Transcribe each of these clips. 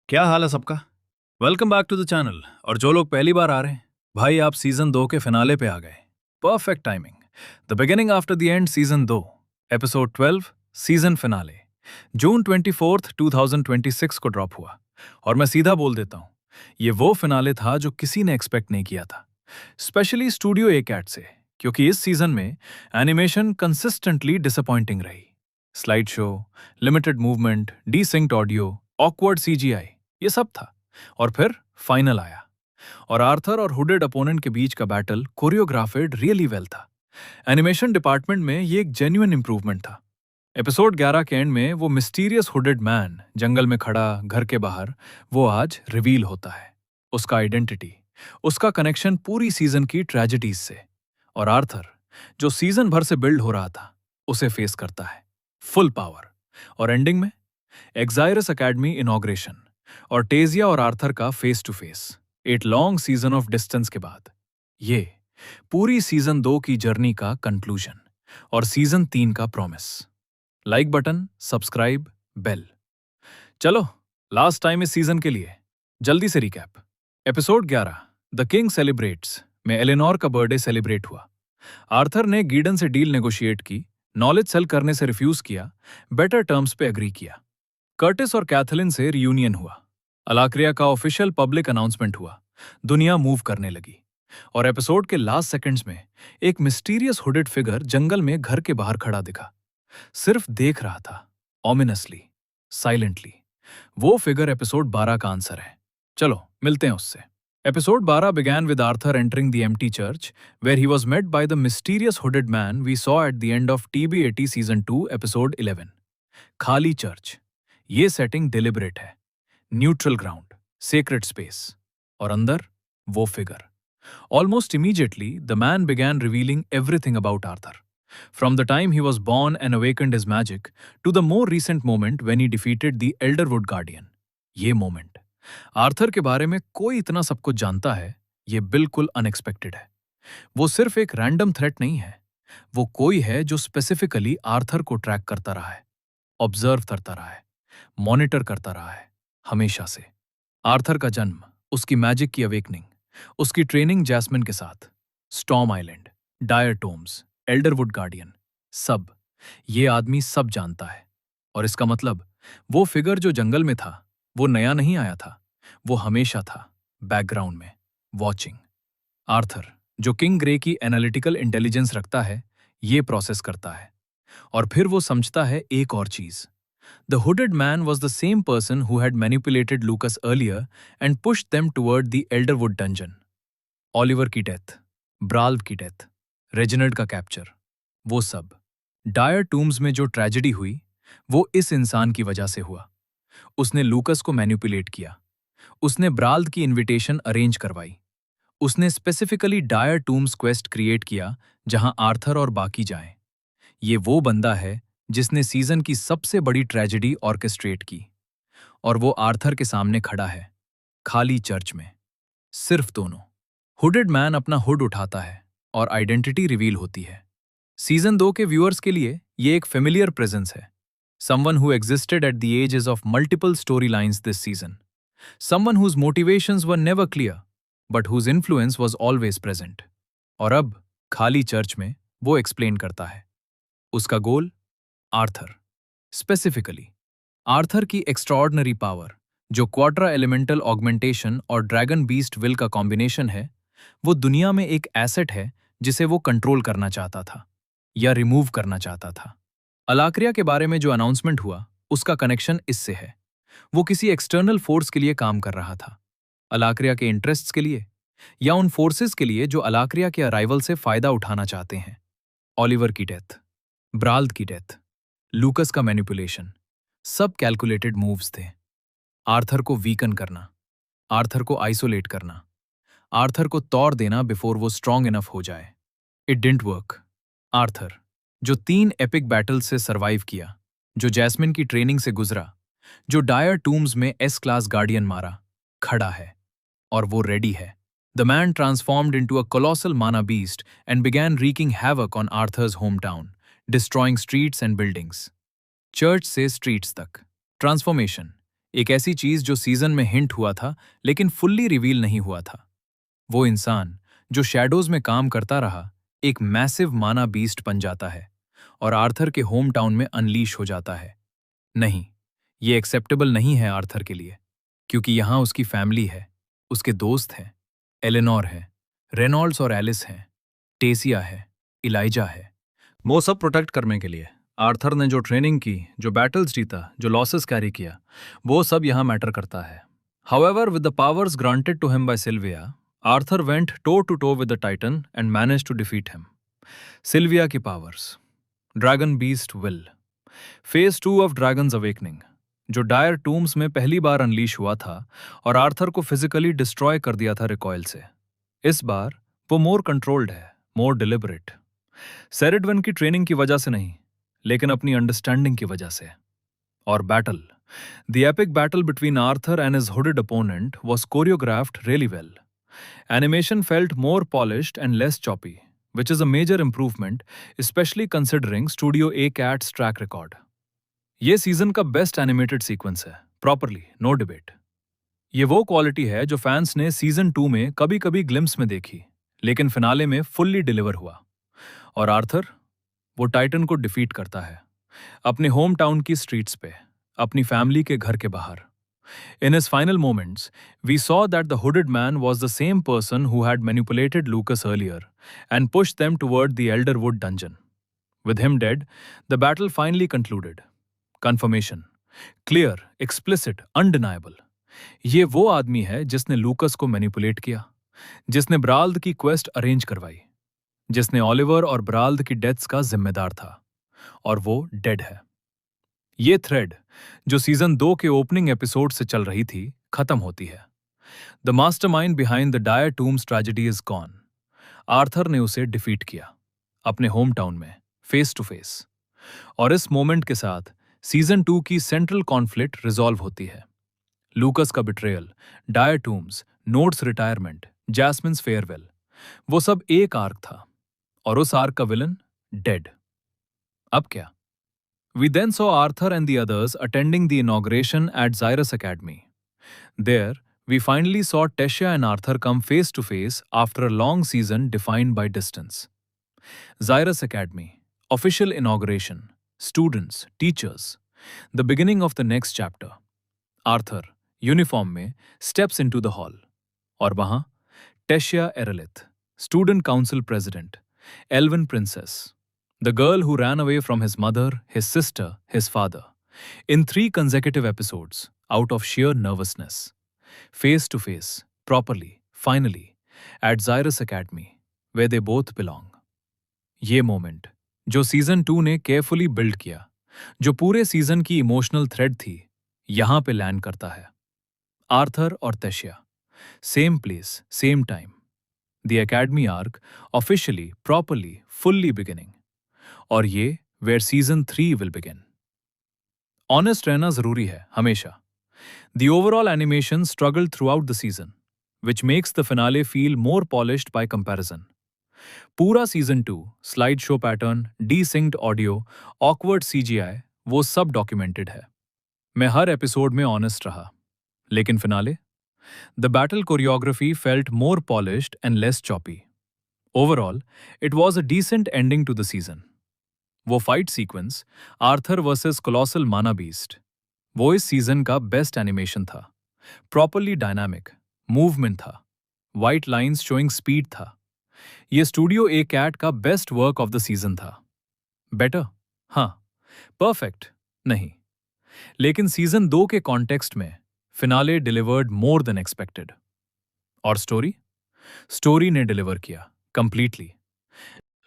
क्या हाल है सबका। Welcome back to the channel. और जो लोग पहली बार आ रहे हैं, भाई आप सीजन 2 के फिनाले पे आ गए। Perfect timing. The beginning after the end season 2, episode 12, season finale. June 24, 2026 को ड्रॉप हुआ। और मैं सीधा बोल देता हूं, ये वो फिनाले था जो किसी ने एक्सपेक्ट नहीं किया था, स्पेशली स्टूडियो ए कैट से, क्योंकि इस सीजन में एनिमेशन कंसिस्टेंटली डिसअपॉइंटिंग रही। Slide show, limited movement, desynced audio, awkward CGI, ये सब था। और फिर फाइनल आया, और आर्थर और हुडेड अपोनेंट के बीच का बैटल कोरियोग्राफेड रियली वेल था। एनिमेशन डिपार्टमेंट में ये एक जेन्युइन इंप्रूवमेंट था। एपिसोड 11 के एंड में वो मिस्टीरियस हुडेड मैन जंगल में खड़ा घर के बाहर, वो आज रिवील होता है। उसका आइडेंटिटी, उसका कनेक्शन पूरी सीजन की ट्रेजेडीज से। और आर्थर, जो सीजन भर से बिल्ड हो रहा था, उसे फेस करता है फुल पावर। और एंडिंग में एक्साइरस एकेडमी इनॉग्रेशन और टेजिया और आर्थर का face to face, 8 long season of distance के बाद। ये पूरी सीजन 2 की जर्नी का कंक्लूजन और सीजन 3 का promise. Like button, subscribe, bell. चलो, लास्ट टाइम इस सीजन के लिए जल्दी से recap. Episode 11, the King celebrates में एलेनोर का बर्थडे सेलिब्रेट हुआ। आर्थर ने गीडन से डील नेगोशिएट की, नॉलेज सेल करने से रिफ्यूज किया, बेटर टर्म्स पे एग्री किया। कर्टिस और कैथलिन से रियूनियन हुआ। अलाक्रिया का ऑफिशियल पब्लिक अनाउंसमेंट हुआ। दुनिया मूव करने लगी। और एपिसोड के लास्ट सेकंड्स में एक मिस्टीरियस हुडेड फिगर जंगल में घर के बाहर खड़ा दिखा। सिर्फ देख रहा था, ऑमिनसली, साइलेंटली। वो फिगर एपिसोड 12 का आंसर है। चलो मिलते हैं उससे। Episode 12 began with Arthur entering the empty church, where he was met by the mysterious hooded man we saw at the end of TB80 Season 2, Episode 11. खाली चर्च। ये setting deliberate है। Neutral ground, secret space, और अंदर वो figure. Almost immediately, the man began revealing everything about Arthur. From the time he was born and awakened his magic, to the more recent moment when he defeated the Elderwood Guardian. ये moment, Arthur के बारे में कोई इतना सब कुछ जानता है, ये बिल्कुल अनएक्सपेक्टेड है। वो सिर्फ एक रैंडम थ्रेट नहीं है, वो कोई है जो स्पेसिफिकली आर्थर को ट्रैक करता रहा है, ऑब्जर्व करता रहा है, मॉनिटर करता रहा है, हमेशा से। आर्थर का जन्म, उसकी मैजिक की अवेकनिंग, उसकी ट्रेनिंग जैस्मिन के साथ, Storm Island, Dire Tombs, Elderwood guardian, सब, ये आदमी सब जानता है। और इसका मतलब, वो फिगर जो जंगल में था, वो नया नहीं आया था, वो हमेशा था, बैकग्राउंड में, वॉचिंग। आर्थर, जो किंग ग्रे की एनालिटिकल इंटेलिजेंस रखता है, ये प्रोसेस करता है। और फिर वो समझता है एक और चीज। The hooded man was the same person who had manipulated Lucas earlier and pushed them toward the Elderwood dungeon. Oliver की डेथ, ब्राल्व की डेथ, रेजिनल्ड का कैप्चर, वो सब। डायर टूम्स में जो ट्रेजेडी हुई, वो इस इंसान की वजह से हुआ। उसने लूकस को मैनिपुलेट किया। उसने ब्राल्व की इनविटेशन अरेंज करवाई। उसने specifically Dire Tombs quest create किया जहां आर्थर और बाकी जाएं। ये वो बंदा है जिसने सीजन की सबसे बड़ी ट्रेजेडी ऑर्केस्ट्रेट की। और वो आर्थर के सामने खड़ा है, खाली चर्च में, सिर्फ दोनों। हुडेड मैन अपना हुड उठाता है और आइडेंटिटी रिवील होती है। सीजन 2 के व्यूअर्स के लिए ये एक फेमिलियर प्रेजेंस है। Someone who existed at the edges of multiple story lines this season. Someone whose motivations were never clear, but whose influence was always present. और अब खाली चर्च में वो एक्सप्लेन करता है उसका गोल। आर्थर, स्पेसिफिकली आर्थर की एक्स्ट्राऑर्डिनरी पावर, जो क्वाड्रा एलिमेंटल ऑगमेंटेशन और ड्रैगन बीस्ट विल का कॉम्बिनेशन है, वो दुनिया में एक एसेट है जिसे वो कंट्रोल करना चाहता था या रिमूव करना चाहता था। अलाक्रिया के बारे में जो अनाउंसमेंट हुआ, उसका कनेक्शन इससे है। वो किसी एक्सटर्नल फोर्स के लिए काम कर रहा था, अलाक्रिया के इंटरेस्ट्स के लिए, या उन फोर्सेस के लिए जो अलाक्रिया के अराइवल से फायदा उठाना चाहते हैं। ऑलिवर की डेथ, ब्राल्द की डेथ, लूकस का मैनिपुलेशन, सब कैलकुलेटेड मूव्स थे। आर्थर को वीकन करना, आर्थर को आइसोलेट करना, आर्थर को तौर देना बिफोर वो स्ट्रांग इनफ हो जाए। It didn't work. आर्थर, जो 3 एपिक बैटल्स से सरवाइव किया, जो जैस्मिन की ट्रेनिंग से गुजरा, जो डायर टूम्स में एस क्लास गार्डियन मारा, खड़ा है, और वो रेडी है। The man transformed into a colossal mana beast and began wreaking havoc on Arthur's hometown, destroying streets and buildings. Church से स्ट्रीट्स तक ट्रांसफॉर्मेशन एक ऐसी चीज जो सीजन में हिंट हुआ था लेकिन फुल्ली रिवील नहीं हुआ था। वो इंसान जो शैडोज में काम करता रहा एक मैसिव माना बीस्ट बन जाता है और आर्थर के होम टाउन में अनलीश हो जाता है। नहीं, ये एक्सेप्टेबल नहीं है आर्थर के लिए, क्योंकि यहां उसकी फैमिली है, उसके दोस्त हैं, एलेनोर है, रेनॉल्ड्स और एलिस हैं, टेसिया है, इलाइजा है। वो सब प्रोटेक्ट करने के लिए आर्थर ने जो ट्रेनिंग की, जो बैटल्स जीता, जो लॉसेस कैरी किया, वो सब यहां मैटर करता है। However, with the powers granted to him by Sylvia, Arthur went toe to toe with the Titan and managed to defeat him. Sylvia की powers, Dragon Beast Will, Phase 2 of Dragon's Awakening, जो Dire Tombs में पहली बार unleash हुआ था और Arthur को physically destroy कर दिया था रिकॉयल से। इस बार वो मोर कंट्रोल्ड है, मोर डिलिबरेट। सेरिडवन की ट्रेनिंग की वजह से नहीं, लेकिन अपनी अंडरस्टैंडिंग की वजह से। और battle, the epic battle between Arthur and his hooded opponent was choreographed really well. Animation felt more polished and less choppy, which is a major improvement, especially considering Studio A-Cat's track record. ये season का best animated sequence है, properly, no debate. ये वो quality है जो fans ने season 2 में कभी कभी ग्लिम्स में देखी, लेकिन फिनाले में फुल्ली डिलीवर हुआ। और आर्थर, वो टाइटन को डिफीट करता है, अपने होम टाउन की स्ट्रीट्स पे, अपनी फैमिली के घर के बाहर। In his final moments, we saw that the hooded man was the same person who had manipulated Lucas earlier and pushed them toward the Elderwood dungeon. With him dead, the battle finally concluded. Confirmation. Clear, explicit, undeniable. ये वो आदमी है जिसने लूकस को manipulate किया, जिसने ब्राल्द की quest arrange करवाई, जिसने ऑलिवर और ब्राल्द की डेथ्स का जिम्मेदार था, और वो डेड है। ये थ्रेड, जो सीजन 2 के ओपनिंग एपिसोड से चल रही थी, खत्म होती है। The mastermind behind the dire tombs tragedy is gone. Arthur ने उसे डिफीट किया, अपने होम टाउन में, फेस टू फेस। और इस मोमेंट के साथ सीजन 2 की सेंट्रल कॉन्फ्लिक्ट रिजॉल्व होती है। लूकस का betrayal, Dire Tombs, Nod's retirement, Jasmine's farewell, वो सब एक आर्क था, और उस आर्क का विलन डेड। अब क्या? We then saw Arthur and the others attending the inauguration at Xyrus Academy. There, we finally saw Tessia and Arthur come face to face after a long season defined by distance. Xyrus Academy, official inauguration, students, teachers, the beginning of the next chapter. Arthur, uniform में, steps into the hall. और वहाँ, Tessia Erelith, student council president, Elven princess, the girl who ran away from his mother, his sister, his father, in 3 consecutive episodes, out of sheer nervousness. Face to face, properly, finally, at Xyrus Academy, where they both belong. ये moment, जो season 2 ने carefully build किया, जो पूरे season की emotional thread थी, यहां पे लैंड करता है। आर्थर और Tessia, same place, same time. The academy arc, officially, properly, fully beginning. और ये where season 3 will begin. Honest रहना जरूरी है, हमेशा। The overall animation struggle throughout the season, which makes the finale feel more polished by comparison. पूरा season 2, slide show pattern, desynced audio, awkward CGI, वो सब documented है। मैं हर episode में ऑनेस्ट रहा, लेकिन finale, the battle choreography felt more polished and less choppy. Overall, it was a decent ending to the season. वो fight sequence, Arthur versus colossal mana beast, वो इस सीजन का बेस्ट एनिमेशन था। Properly dynamic, movement था, white lines showing speed था। ये studio A Cat का best work of the season था। बेटर? हाँ। परफेक्ट? नहीं। लेकिन सीजन 2 के कॉन्टेक्स्ट में finale delivered more than expected. और स्टोरी? स्टोरी ने डिलीवर किया कंप्लीटली।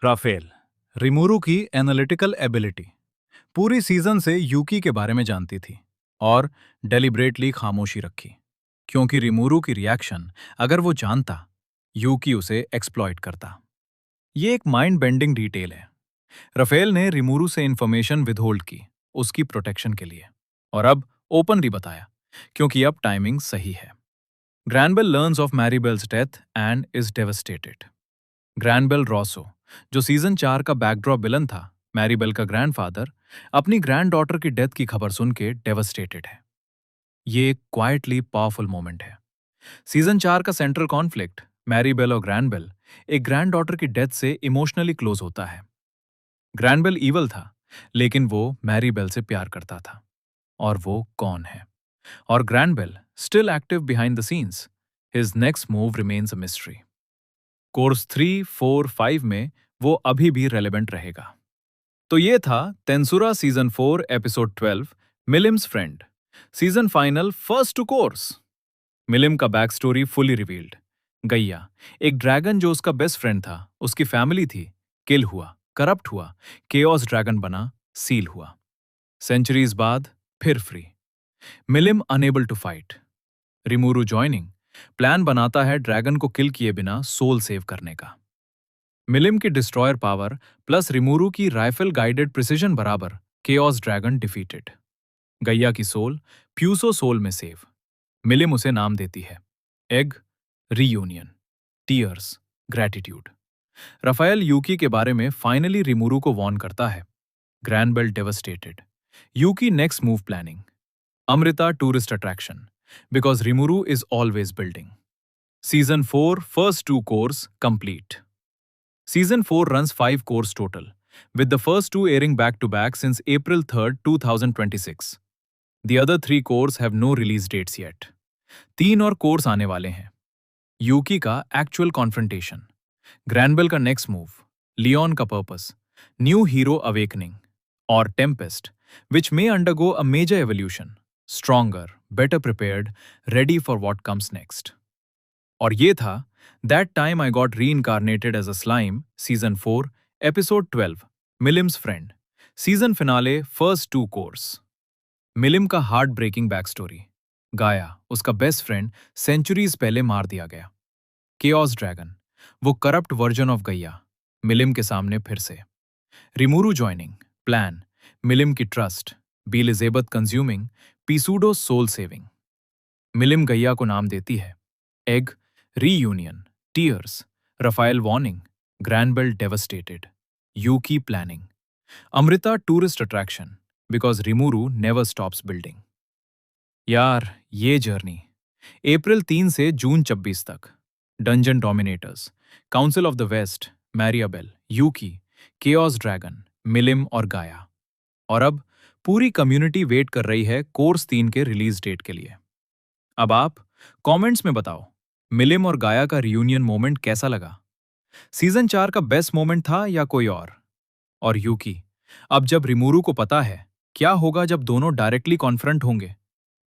राफेल, रिमुरु की एनालिटिकल एबिलिटी, पूरी सीजन से यूकी के बारे में जानती थी और डेलिब्रेटली खामोशी रखी, क्योंकि रिमुरु की रिएक्शन अगर वो जानता, यूकी उसे एक्सप्लॉइट करता। ये एक माइंड बेंडिंग डिटेल है। राफेल ने रिमुरु से इंफॉर्मेशन विदहोल्ड की, उसकी प्रोटेक्शन के लिए, और अब ओपनली बताया, क्योंकि अब टाइमिंग सही है। Granbell learns of Maribel's death and is devastated. Granbell Rosso, जो सीजन 4 का बैकड्रॉप विलन था, मैरीबेल का ग्रैंडफादर, अपनी ग्रैंड डॉटर की डेथ की खबर सुन के डेवस्टेटेड है। ये एक क्वाइटली पावरफुल मोमेंट है। सीजन 4 का सेंट्रल कॉन्फ्लिक्ट मैरीबेल और ग्रैंडबेल एक ग्रैंड डॉटर की डेथ से इमोशनली क्लोज होता है। ग्रैंडबेल ईवल था, लेकिन वो मैरीबेल से प्यार करता था। और वो कौन है? और Grandbell still active behind the scenes. His next move remains a mystery. Cour 3, 4, 5 में वो अभी भी रेलेवेंट रहेगा। तो ये था Tensura season 4 episode 12 Milim's friend. Season final first two cours. Milim का बैक स्टोरी फुली रिवील्ड। गैया, एक ड्रैगन जो उसका बेस्ट फ्रेंड था, उसकी फैमिली थी, किल हुआ, करप्ट हुआ, केओस ड्रैगन बना, सील हुआ। सेंचुरीज बाद फिर free. Milim unable to fight. Rimuru joining, plan बनाता है ड्रैगन को किल किए बिना सोल सेव करने का। मिलिम की डिस्ट्रॉयर पावर प्लस रिमूरू की राइफल गाइडेड प्रिसिजन बराबर केओस ड्रैगन डिफीटेड। गैया की सोल प्यूसो सोल में सेव। मिलिम उसे नाम देती है egg, reunion, tears, gratitude. Raphael Yuuki के बारे में फाइनली रिमूरू को वॉर्न करता है। Grandbell devastated. Yuuki next move planning. अमृता tourist attraction because Rimuru is always building. Season 4 first 2 cours complete. Season 4 runs 5 course total, with the first 2 airing back-to-back since April 3rd, 2026. The other 3 course have no release dates yet. 3 और course आने वाले हैं। यूकी का actual confrontation, Granbell का next move, Leon का purpose, new hero awakening और Tempest, which may undergo a major evolution, stronger, better prepared, ready for what comes next. और ये था that time I got reincarnated as a slime season 4 episode 12 Milim's friend. Season finale first 2 course. Milim का heart breaking back story. गाया, उसका best friend centuries पहले मार दिया गया। केओस ड्रैगन, वो करप्ट वर्जन ऑफ गैया, मिलिम के सामने फिर से। रिमूरू जॉइनिंग, प्लान, मिलिम की trust, Beelzebuth consuming, pseudo soul saving. Milim Gaia को नाम देती है egg, reunion, tears, Raphael warning, Granbell devastated, Yuuki planning, अमृता tourist attraction because Rimuru never stops building. यार, ये जर्नी अप्रैल 3 से जून 26 तक। Dungeon dominators, council of the west, Mariabell, Yuuki, chaos dragon, Milim और गाया। और अब पूरी community wait कर रही है कोर्स 3 के रिलीज डेट के लिए। अब आप कमेंट्स में बताओ, मिलिम और गाया का रियूनियन मोमेंट कैसा लगा? सीजन 4 का बेस्ट मोमेंट था या कोई और? और यूकी, अब जब रिमूरू को पता है, क्या होगा जब दोनों डायरेक्टली कॉन्फ्रंट होंगे?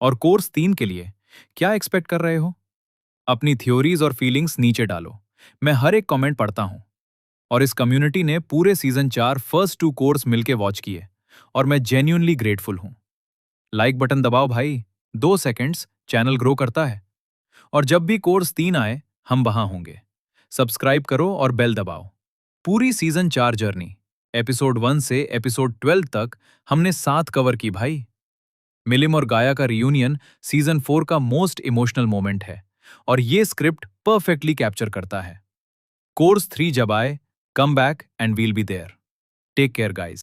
और कोर्स 3 के लिए क्या एक्सपेक्ट कर रहे हो? अपनी थ्योरीज और फीलिंग्स नीचे डालो, मैं हर एक कमेंट पढ़ता हूं। और इस कम्युनिटी ने पूरे सीजन 4 फर्स्ट 2 कोर्स मिलके वॉच किए, और मैं जेन्युइनली ग्रेटफुल हूं। लाइक बटन दबाओ भाई, 2 सेकंड्स चैनल ग्रो करता है। और जब भी कोर्स 3 आए, हम वहां होंगे। सब्सक्राइब करो और बेल दबाओ। पूरी सीजन 4 जर्नी एपिसोड 1 से एपिसोड 12 तक हमने साथ कवर की भाई। मिलिम और गाया का रियूनियन सीजन 4 का मोस्ट इमोशनल मोमेंट है, और ये स्क्रिप्ट परफेक्टली कैप्चर करता है। कोर्स 3 जब आए, come back and we'll be there. Take care guys.